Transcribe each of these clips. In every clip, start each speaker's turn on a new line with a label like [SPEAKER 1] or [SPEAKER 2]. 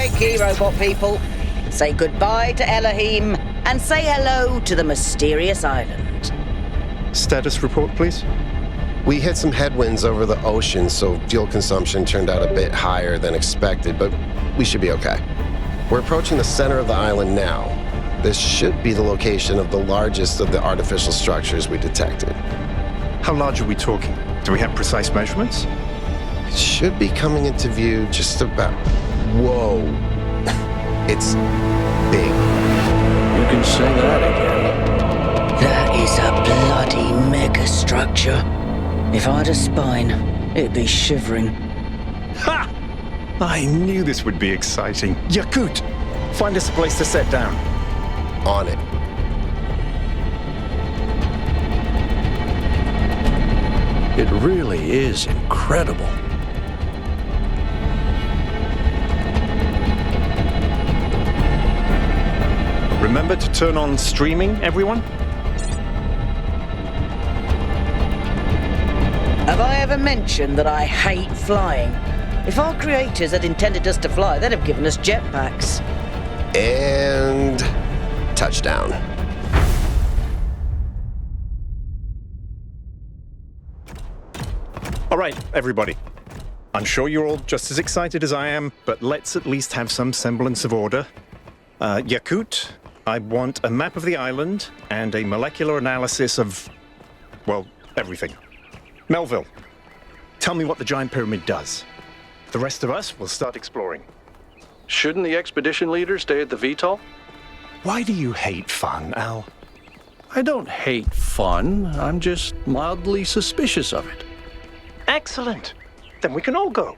[SPEAKER 1] Wakey, robot people. Say goodbye to Elohim and say hello to the mysterious island.
[SPEAKER 2] Status report, please.
[SPEAKER 3] We hit some headwinds over the ocean, so fuel consumption turned out a bit higher than expected, but we should be okay. We're approaching the center of the island now. This should be the location of the largest of the artificial structures we detected.
[SPEAKER 2] How large are we talking? Do we have precise measurements?
[SPEAKER 3] It should be coming into view just about... Whoa. It's big.
[SPEAKER 4] You can say that again.
[SPEAKER 1] That is a bloody megastructure. If I had a spine, it'd be shivering.
[SPEAKER 2] Ha! I knew this would be exciting. Yakut, find us a place to set down.
[SPEAKER 3] On it.
[SPEAKER 4] It really is incredible.
[SPEAKER 2] Remember to turn on streaming, everyone?
[SPEAKER 1] Have I ever mentioned that I hate flying? If our creators had intended us to fly, they'd have given us jetpacks.
[SPEAKER 3] And... touchdown.
[SPEAKER 2] All right, everybody. I'm sure you're all just as excited as I am, but let's at least have some semblance of order. Yakut, I want a map of the island and a molecular analysis of, well, everything. Melville, tell me what the giant pyramid does. The rest of us will start exploring.
[SPEAKER 5] Shouldn't the expedition leader stay at the VTOL?
[SPEAKER 2] Why do you hate fun, Al?
[SPEAKER 4] I don't hate fun. I'm just mildly suspicious of it.
[SPEAKER 2] Excellent. Then we can all go.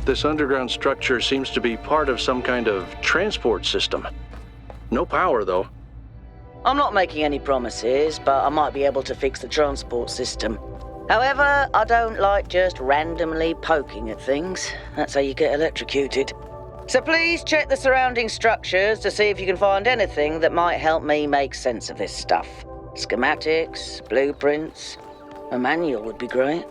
[SPEAKER 5] This underground structure seems to be part of some kind of transport system. No power, though.
[SPEAKER 1] I'm not making any promises, but I might be able to fix the transport system. However, I don't like just randomly poking at things. That's how you get electrocuted. So please check the surrounding structures to see if you can find anything that might help me make sense of this stuff. Schematics, blueprints, a manual would be great.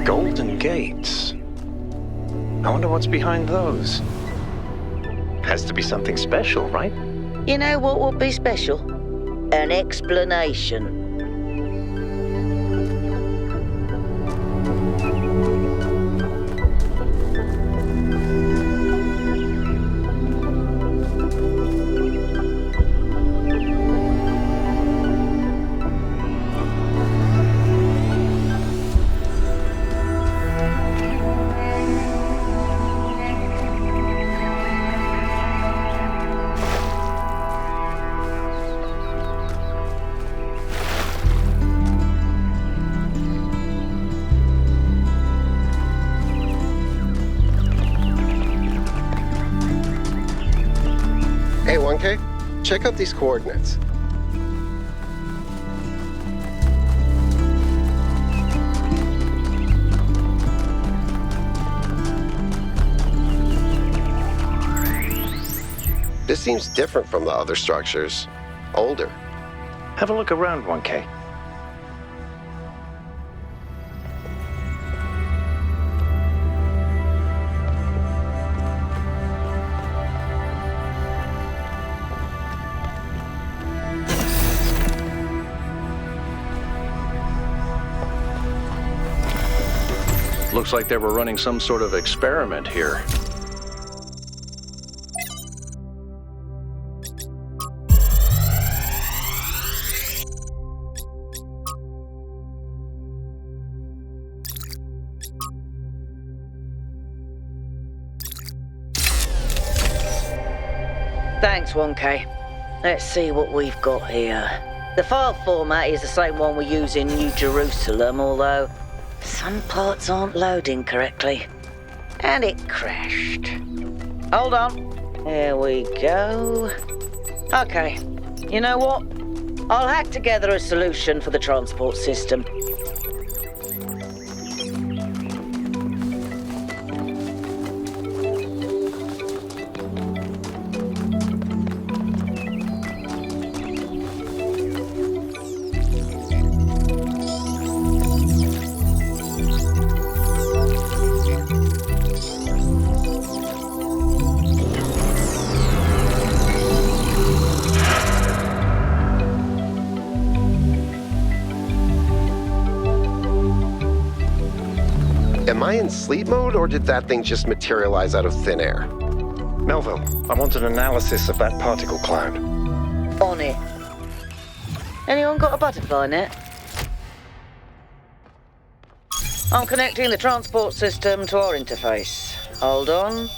[SPEAKER 2] Golden gates. I wonder what's behind those. Has to be something special, right?
[SPEAKER 1] You know what would be special? An explanation.
[SPEAKER 3] Hey, 1K, check out these coordinates. This seems different from the other structures. Older.
[SPEAKER 2] Have a look around, 1K.
[SPEAKER 5] Looks like they were running some sort of experiment here.
[SPEAKER 1] Thanks, 1K. Let's see what we've got here. The file format is the same one we use in New Jerusalem, although Some parts aren't loading correctly. And it crashed. Hold on. There we go. Okay. You know what? I'll hack together a solution for the transport system.
[SPEAKER 3] Am I in sleep mode, or did that thing just materialize out of thin air?
[SPEAKER 2] Melville, I want an analysis of that particle cloud.
[SPEAKER 1] On it. Anyone got a butterfly net? I'm connecting the transport system to our interface. Hold on.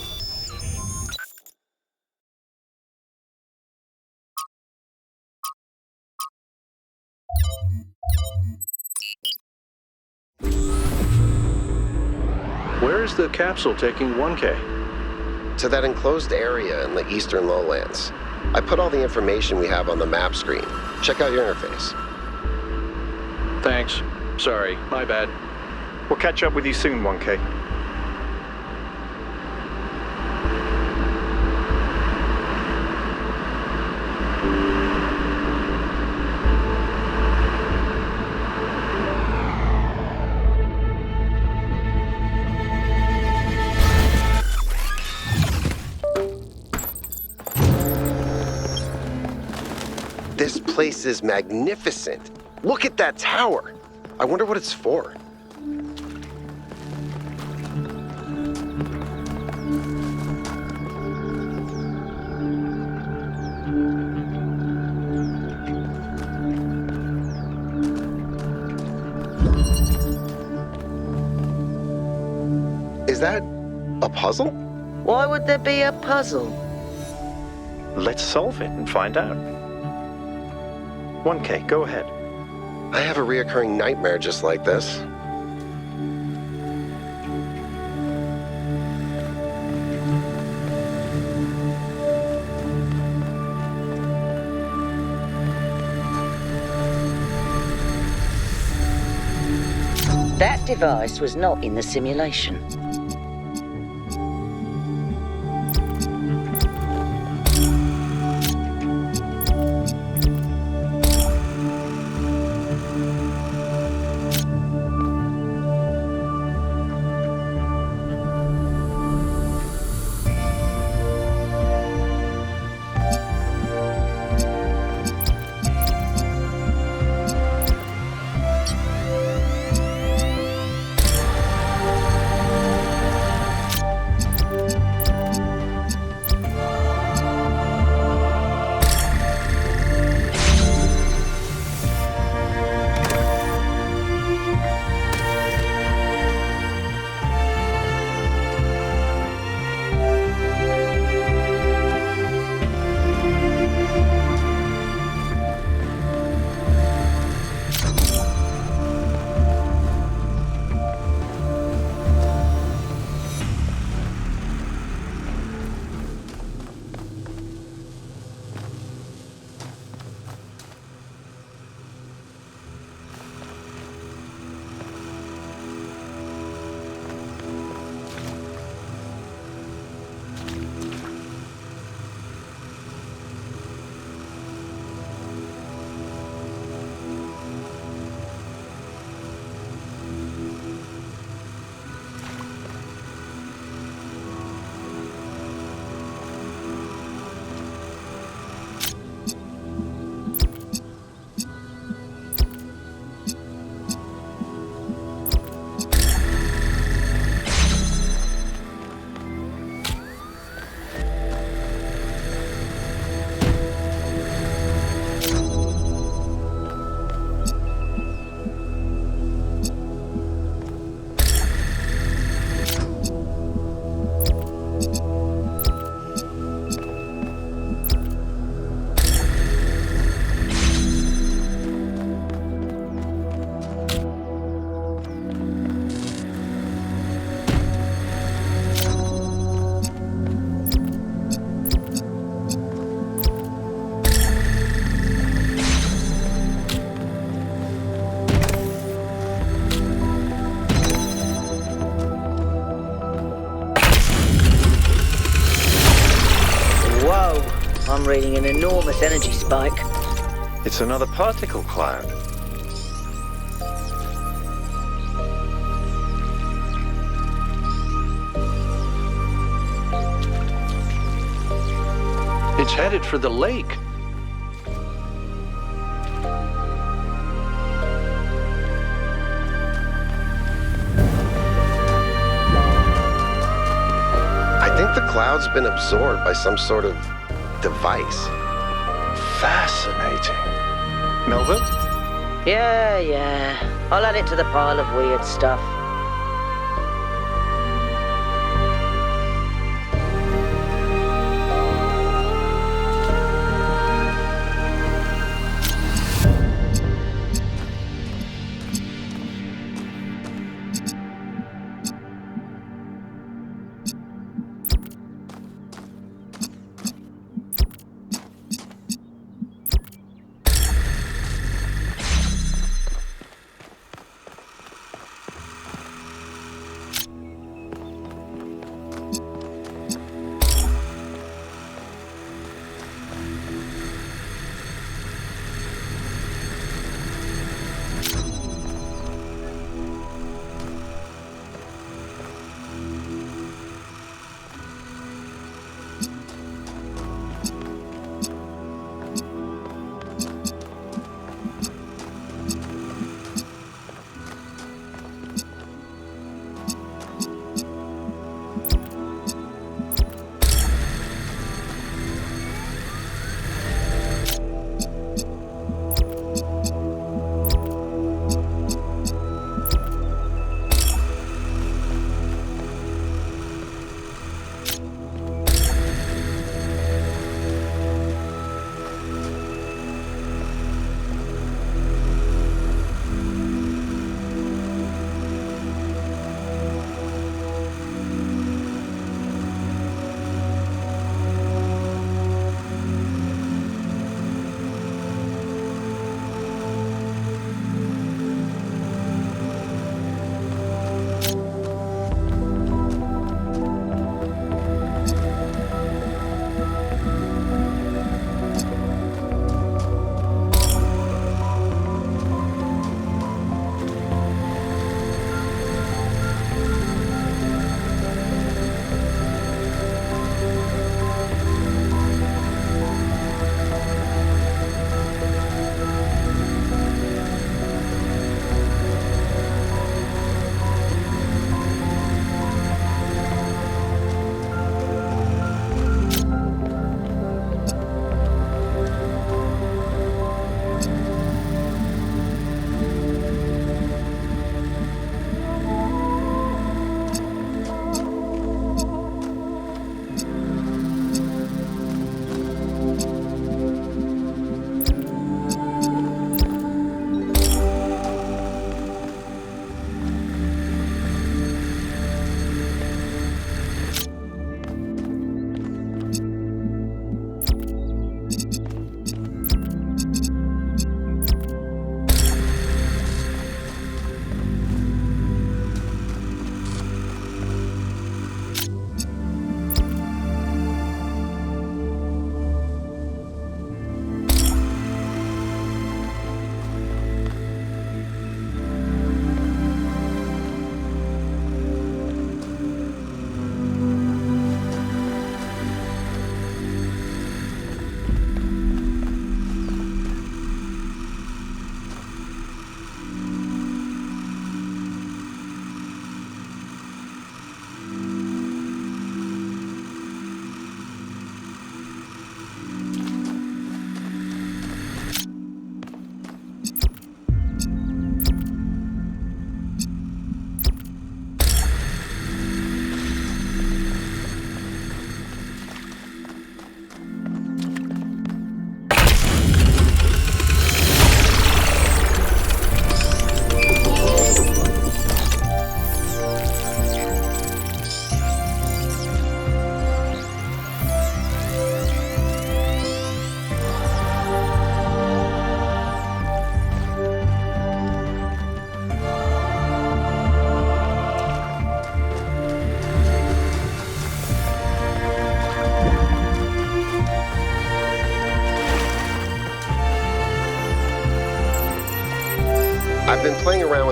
[SPEAKER 5] Where is the capsule taking 1K?
[SPEAKER 3] To that enclosed area in the eastern lowlands. I put all the information we have on the map screen. Check out your interface.
[SPEAKER 5] Thanks. Sorry, my bad.
[SPEAKER 2] We'll catch up with you soon, 1K.
[SPEAKER 3] This place is magnificent. Look at that tower. I wonder what it's for. Is that a puzzle?
[SPEAKER 1] Why would there be a puzzle?
[SPEAKER 2] Let's solve it and find out. 1K, go ahead.
[SPEAKER 3] I have a reoccurring nightmare just like this.
[SPEAKER 1] That device was not in the simulation. reading an enormous energy spike.
[SPEAKER 6] It's another particle cloud.
[SPEAKER 5] It's headed for the lake.
[SPEAKER 3] I think the cloud's been absorbed by some sort of device.
[SPEAKER 6] Fascinating. Melvin?
[SPEAKER 1] Yeah. I'll add it to the pile of weird stuff.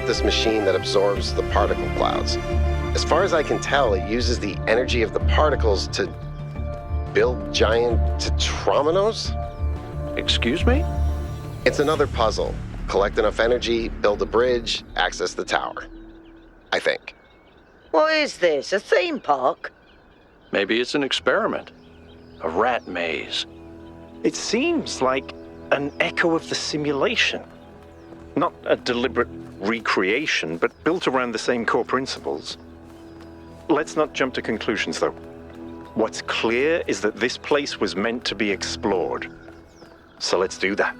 [SPEAKER 3] this machine that absorbs the particle clouds. As far as I can tell, it uses the energy of the particles to build giant tetrominos?
[SPEAKER 5] Excuse me?
[SPEAKER 3] It's another puzzle. Collect enough energy, build a bridge, access the tower. I think.
[SPEAKER 1] What is this, a theme park?
[SPEAKER 5] Maybe it's an experiment. A rat maze.
[SPEAKER 2] It seems like an echo of the simulation. Not a deliberate recreation, but built around the same core principles. Let's not jump to conclusions, though. What's clear is that this place was meant to be explored. So let's do that.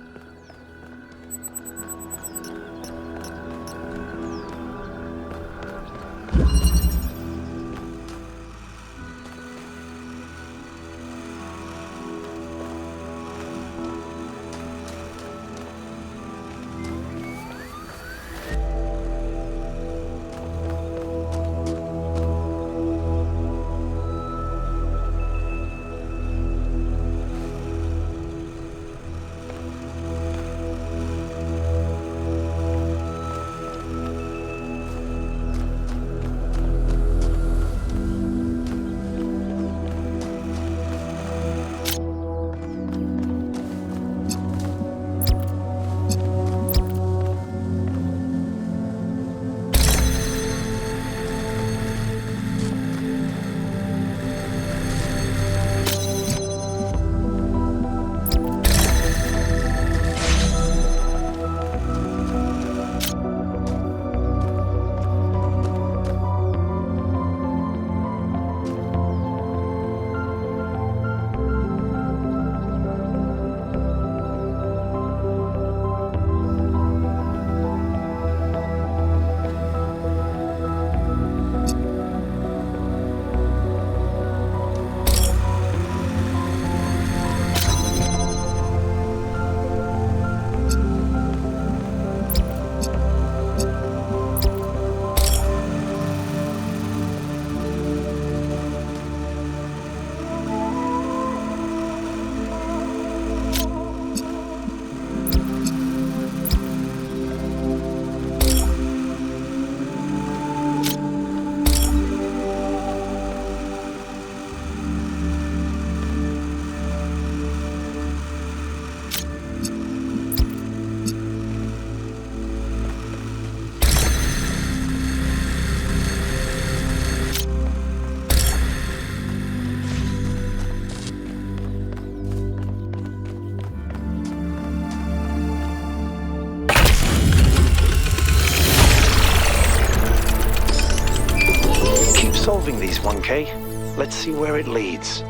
[SPEAKER 2] Solving these, 1K. Let's see where it leads.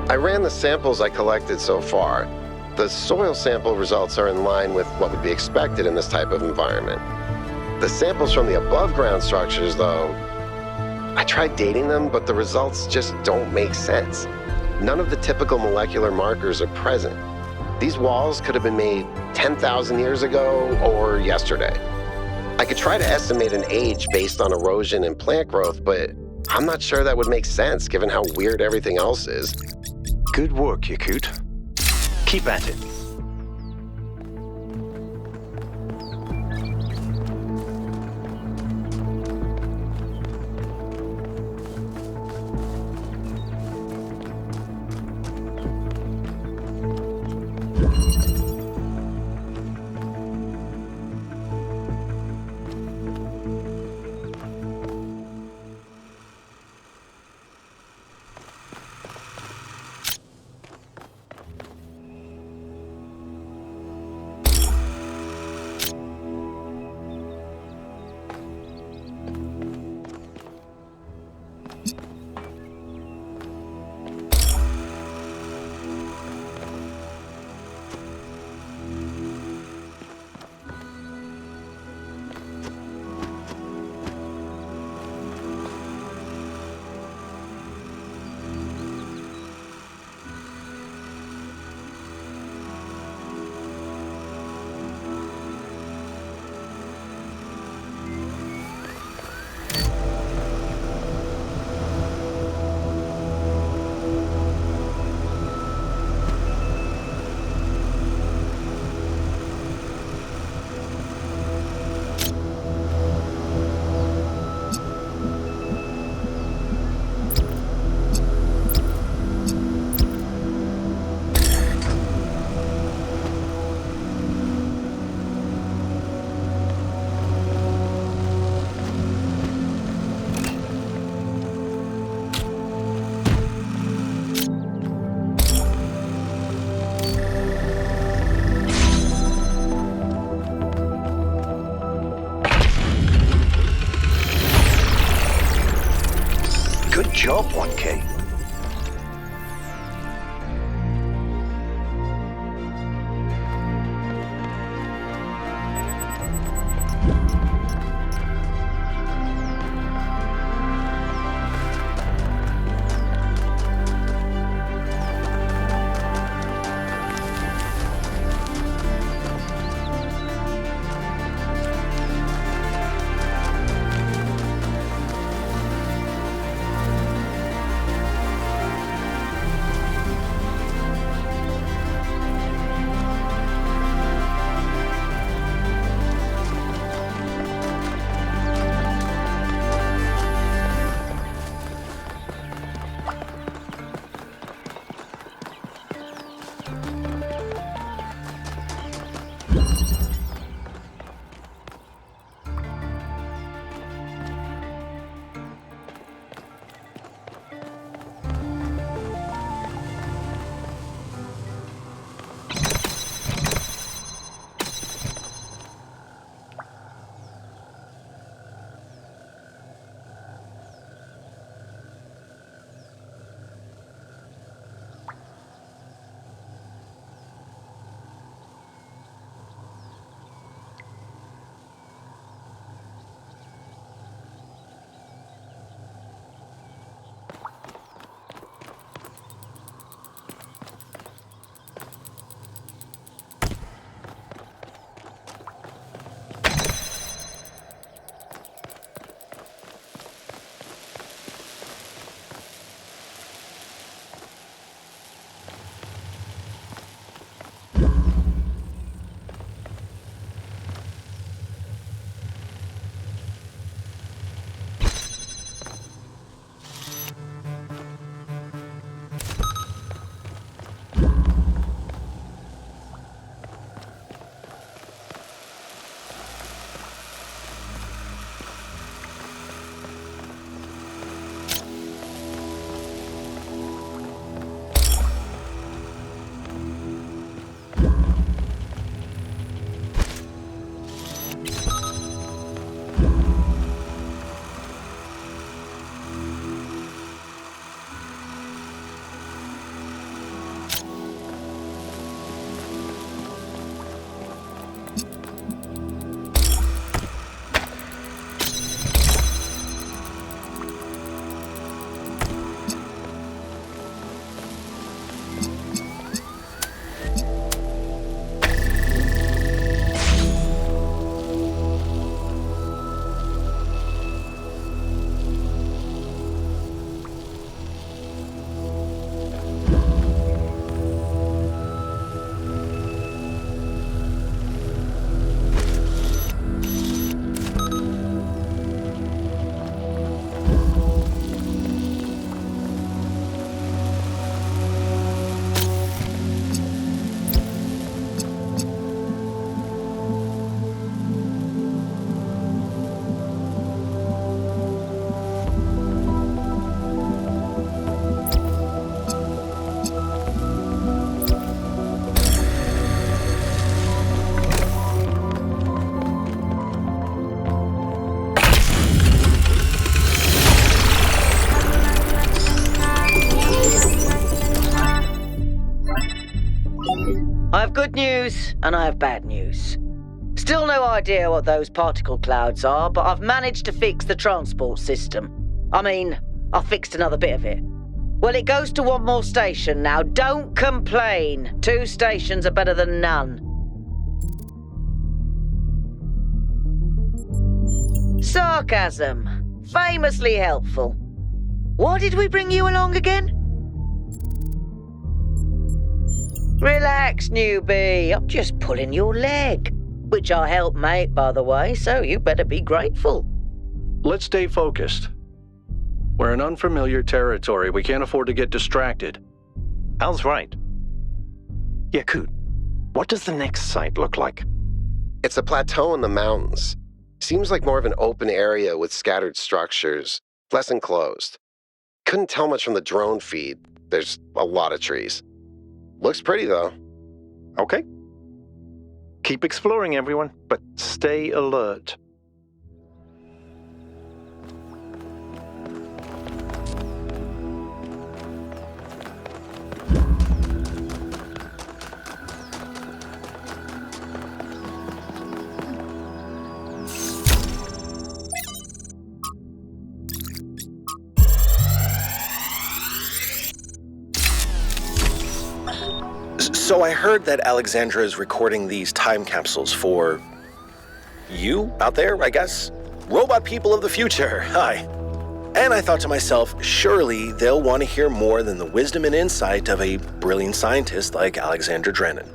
[SPEAKER 3] I ran the samples I collected so far. The soil sample results are in line with what would be expected in this type of environment. The samples from the above-ground structures, though, I tried dating them, but the results just don't make sense. None of the typical molecular markers are present. These walls could have been made 10,000 years ago or yesterday. I could try to estimate an age based on erosion and plant growth, but I'm not sure that would make sense given how weird everything else is.
[SPEAKER 2] Good work, Yakut. Keep at it.
[SPEAKER 6] Good job, 1K.
[SPEAKER 1] I have good news and I have bad news. Still no idea what those particle clouds are, but I've managed to fix the transport system. I mean, I fixed another bit of it. Well, it goes to one more station now. Don't complain. 2 stations are better than none. Sarcasm. Famously helpful. Why did we bring you along again? Relax, newbie. I'm just pulling your leg. Which I helped make, by the way, so you better be grateful.
[SPEAKER 5] Let's stay focused. We're in unfamiliar territory. We can't afford to get distracted.
[SPEAKER 2] Al's right. Yakut, what does the next site look like?
[SPEAKER 3] It's a plateau in the mountains. Seems like more of an open area with scattered structures, less enclosed. Couldn't tell much from the drone feed. There's a lot of trees. Looks pretty, though.
[SPEAKER 2] Okay. Keep exploring, everyone, but stay alert.
[SPEAKER 7] So I heard that Alexandra is recording these time capsules for you out there, I guess? Robot people of the future, hi. And I thought to myself, surely they'll want to hear more than the wisdom and insight of a brilliant scientist like Alexandra Drennan.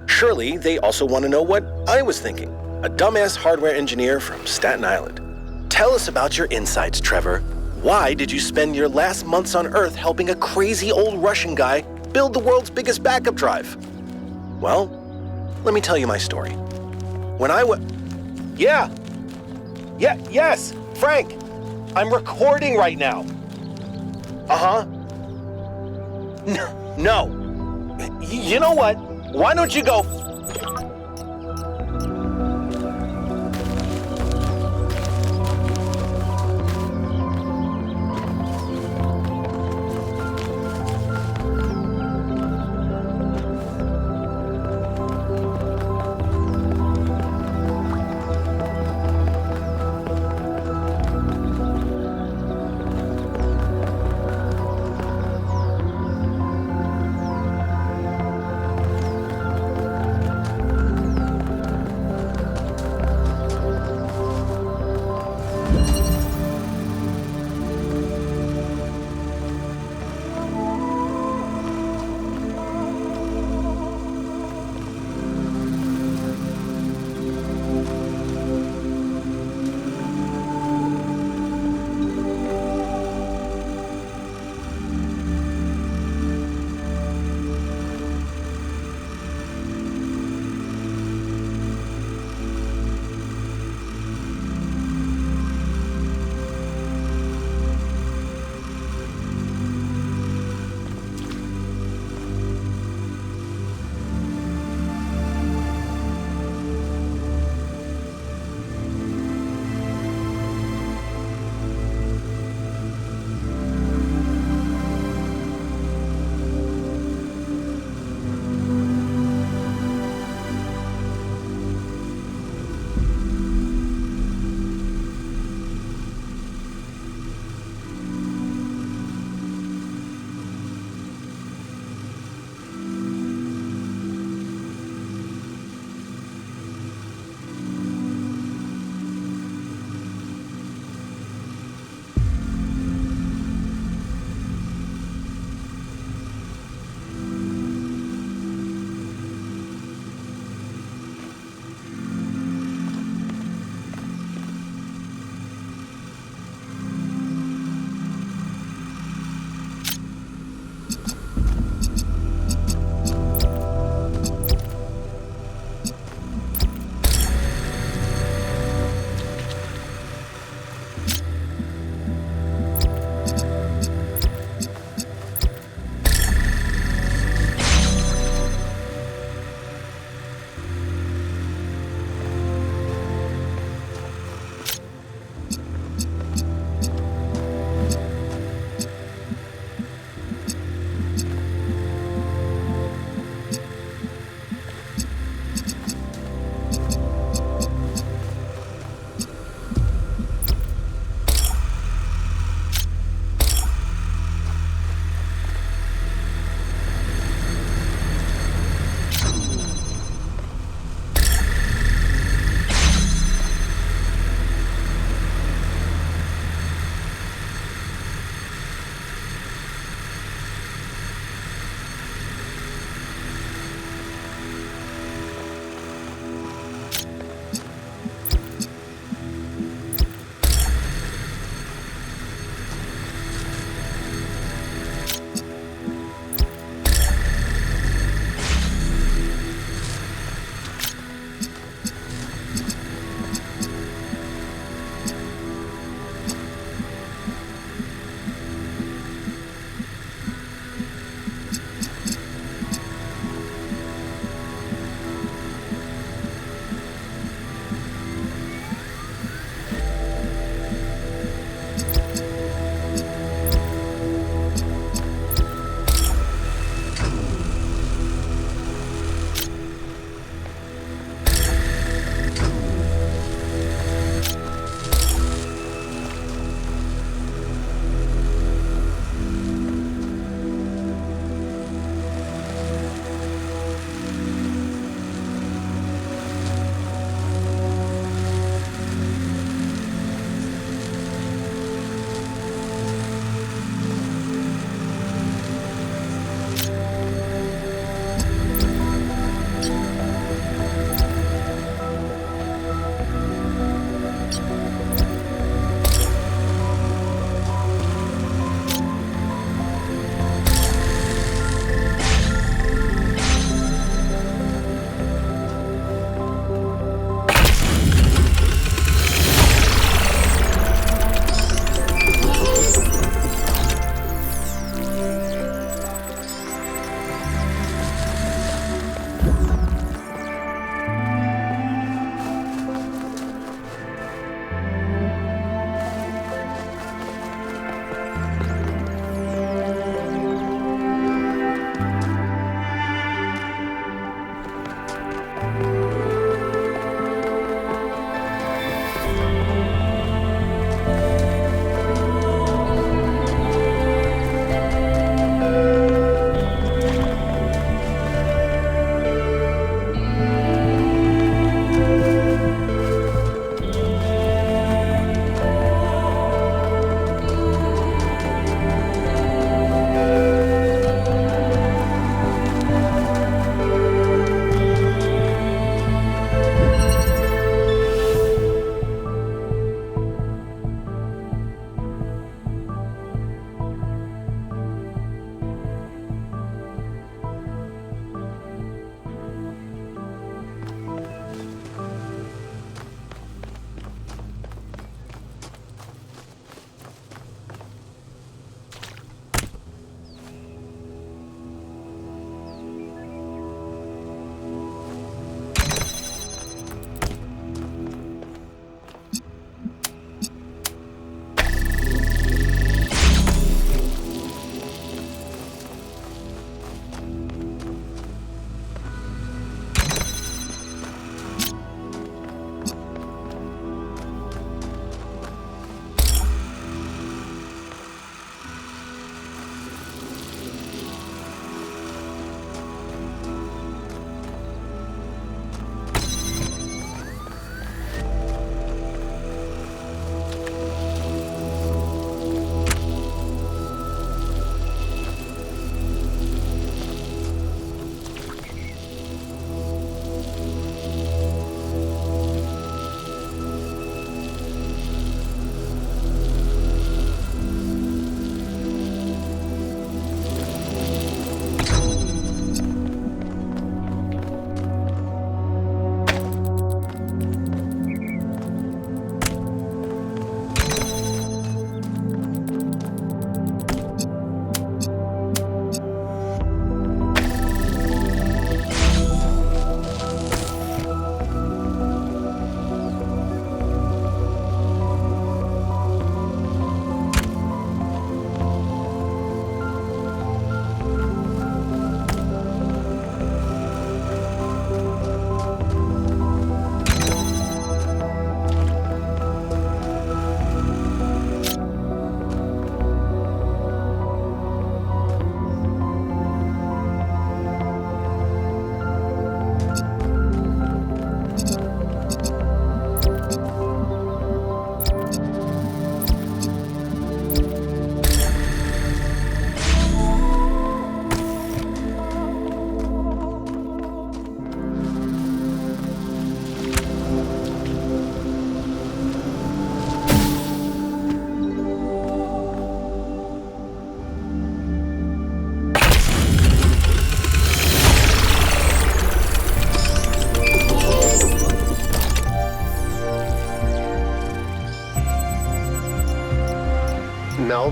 [SPEAKER 7] Surely they also want to know what I was thinking, a dumbass hardware engineer from Staten Island. Tell us about your insights, Trevor. Why did you spend your last months on Earth helping a crazy old Russian guy build the world's biggest backup drive? Well, let me tell you my story. When I was... Yes, Frank. I'm recording right now. Uh-huh. No. You know what? Why don't you go...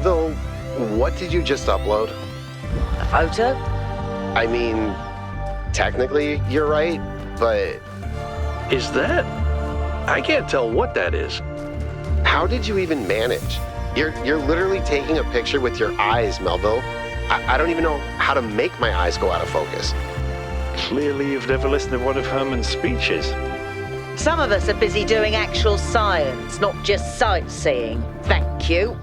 [SPEAKER 3] Melville, what did you just upload?
[SPEAKER 1] A photo?
[SPEAKER 3] I mean, technically you're right, but
[SPEAKER 5] Is that? I can't tell what that is.
[SPEAKER 3] how did you even manage? You're literally taking a picture with your eyes, Melville. I don't even know how to make my eyes go out of focus.
[SPEAKER 6] Clearly you've never listened to one of Herman's speeches.
[SPEAKER 1] Some of us are busy doing actual science, not just sightseeing. Thank you.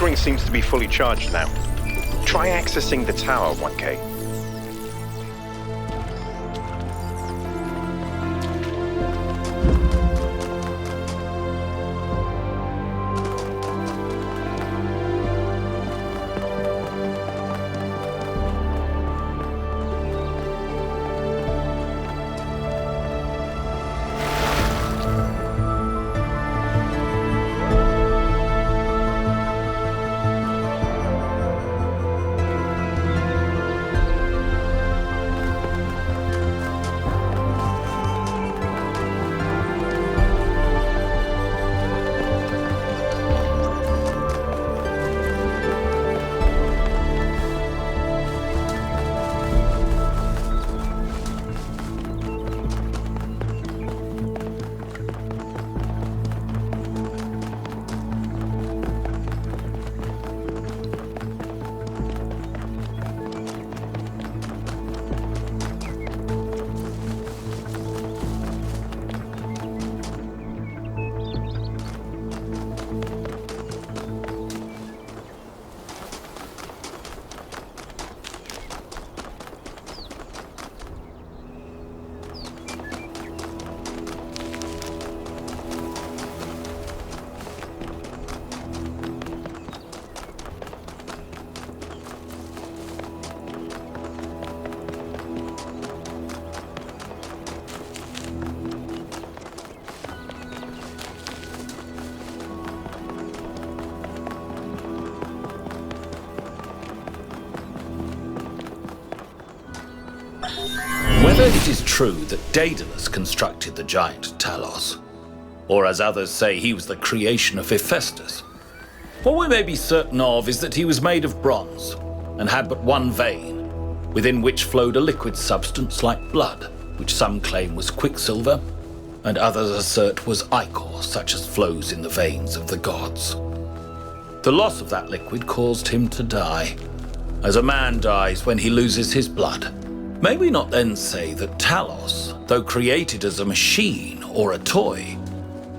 [SPEAKER 2] ring seems to be fully charged now. Try accessing the tower, 1K.
[SPEAKER 8] Whether it is true that Daedalus constructed the giant Talos, or as others say he was the creation of Hephaestus, what we may be certain of is that he was made of bronze and had but one vein, within which flowed a liquid substance like blood, which some claim was quicksilver, and others assert was ichor, such as flows in the veins of the gods. The loss of that liquid caused him to die, as a man dies when he loses his blood. May we not then say that Talos, though created as a machine or a toy,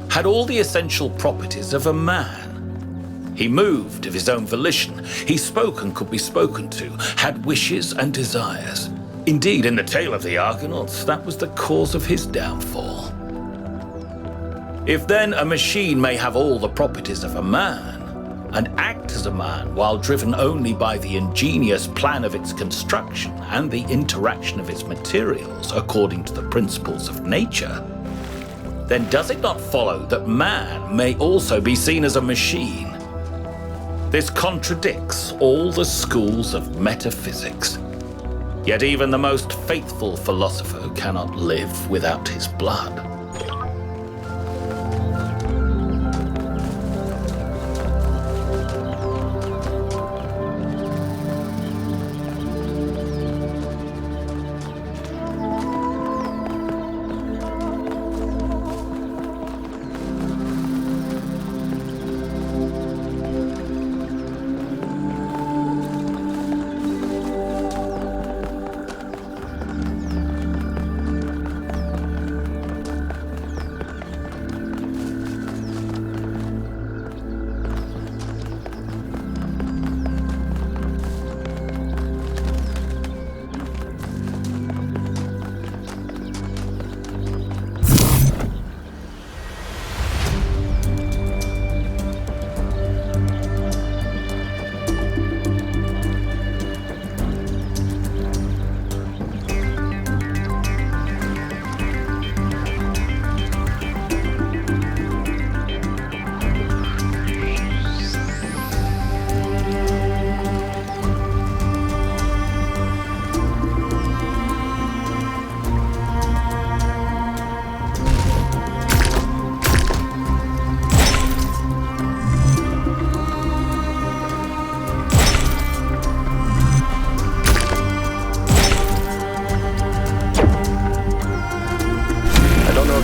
[SPEAKER 8] had all the essential properties of a man? He moved of his own volition, he spoke and could be spoken to, had wishes and desires. Indeed, in the tale of the Argonauts, that was the cause of his downfall. If then a machine may have all the properties of a man, and act as a man while driven only by the ingenious plan of its construction and the interaction of its materials according to the principles of nature, then does it not follow that man may also be seen as a machine? This contradicts all the schools of metaphysics. Yet even the most faithful philosopher cannot live without his blood.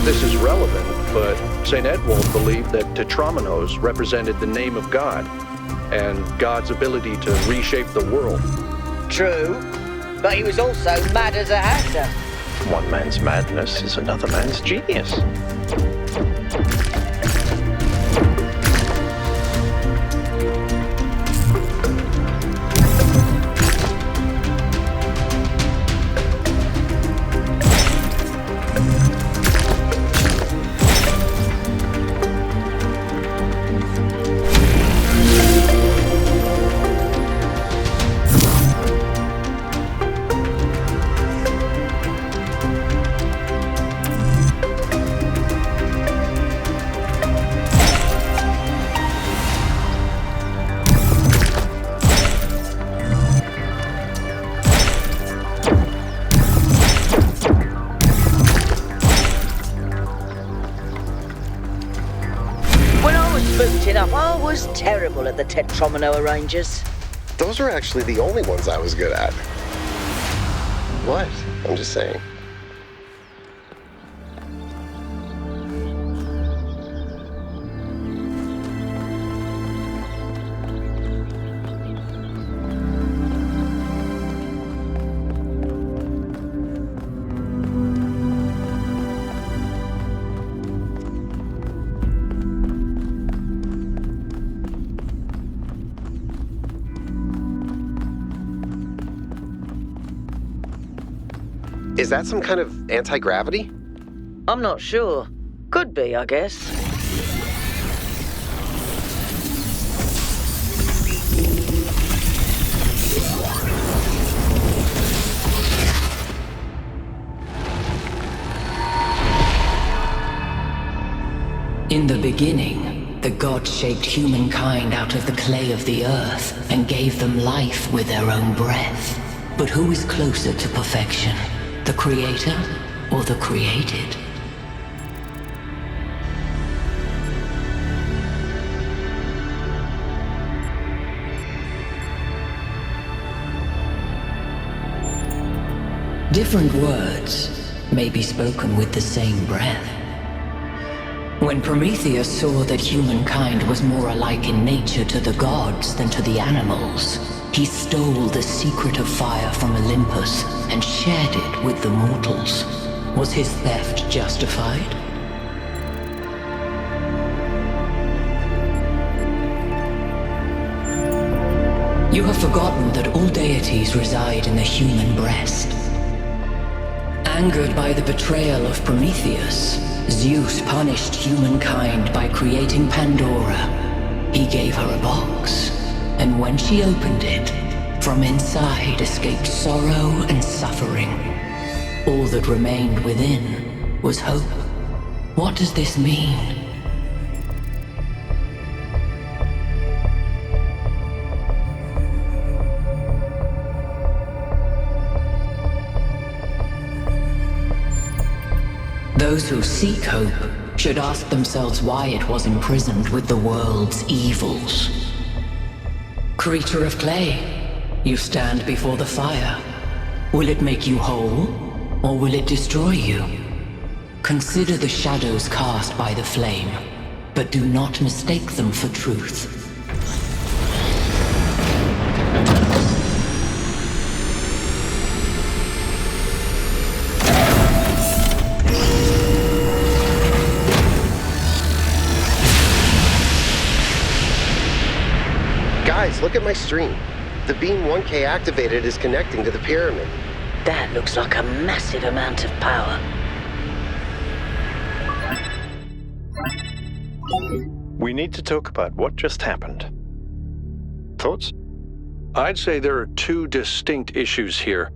[SPEAKER 5] This is relevant, but St. Edward believed that Tetramenos represented the name of God and God's ability to reshape the world.
[SPEAKER 1] True, but he was also mad as a hatter.
[SPEAKER 6] One man's madness is another man's genius.
[SPEAKER 1] suiting up. I was terrible at the Tetromino arrangers.
[SPEAKER 3] Those are actually the only ones I was good at. What? I'm just saying. Is that some kind of anti-gravity?
[SPEAKER 1] I'm not sure. Could be, I guess.
[SPEAKER 9] In the beginning, the gods shaped humankind out of the clay of the earth and gave them life with their own breath. But who is closer to perfection? The creator or the created? Different words may be spoken with the same breath. When Prometheus saw that humankind was more alike in nature to the gods than to the animals, he stole the secret of fire from Olympus and shared it with the mortals. Was his theft justified? You have forgotten that all deities reside in the human breast. Angered by the betrayal of Prometheus, Zeus punished humankind by creating Pandora. He gave her a box, and when she opened it, from inside escaped sorrow and suffering. All that remained within was hope. What does this mean? Those who seek hope should ask themselves why it was imprisoned with the world's evils. Creature of clay, you stand before the fire. Will it make you whole, or will it destroy you? Consider the shadows cast by the flame, but do not mistake them for truth.
[SPEAKER 3] Guys, look at my stream. The beam 1K activated is connecting to the pyramid.
[SPEAKER 1] That looks like a massive amount of power.
[SPEAKER 2] We need to talk about what just happened. Thoughts?
[SPEAKER 5] I'd say there are two distinct issues here.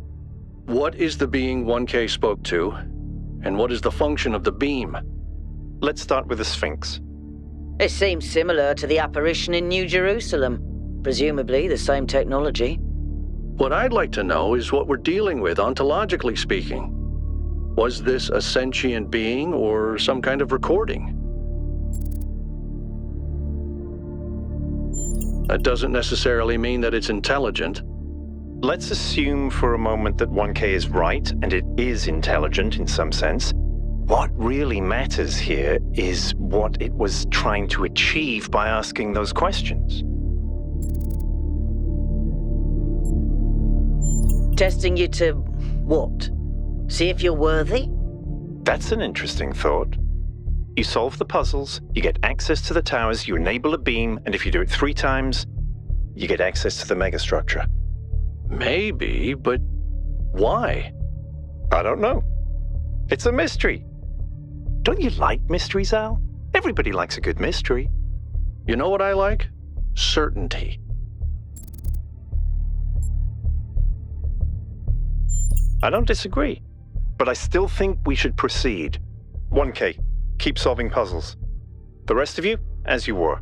[SPEAKER 5] What is the being 1K spoke to, and what is the function of the beam?
[SPEAKER 2] Let's start with the Sphinx.
[SPEAKER 1] It seems similar to the apparition in New Jerusalem. Presumably the same technology.
[SPEAKER 5] What I'd like to know is what we're dealing with, ontologically speaking. Was this a sentient being or some kind of recording? That doesn't necessarily mean that it's intelligent.
[SPEAKER 2] Let's assume for a moment that 1K is right, and it is intelligent in some sense. What really matters here is what it was trying to achieve by asking those questions.
[SPEAKER 1] Testing you to what? See if you're worthy?
[SPEAKER 2] That's an interesting thought. You solve the puzzles, you get access to the towers, you enable a beam, and if you do it 3 times, you get access to the megastructure.
[SPEAKER 5] Maybe, but why?
[SPEAKER 2] I don't know. It's a mystery. Don't you like mysteries, Al? Everybody likes a good mystery.
[SPEAKER 5] You know what I like? Certainty.
[SPEAKER 2] I don't disagree, but I still think we should proceed. 1K, keep solving puzzles. The rest of you, as you were.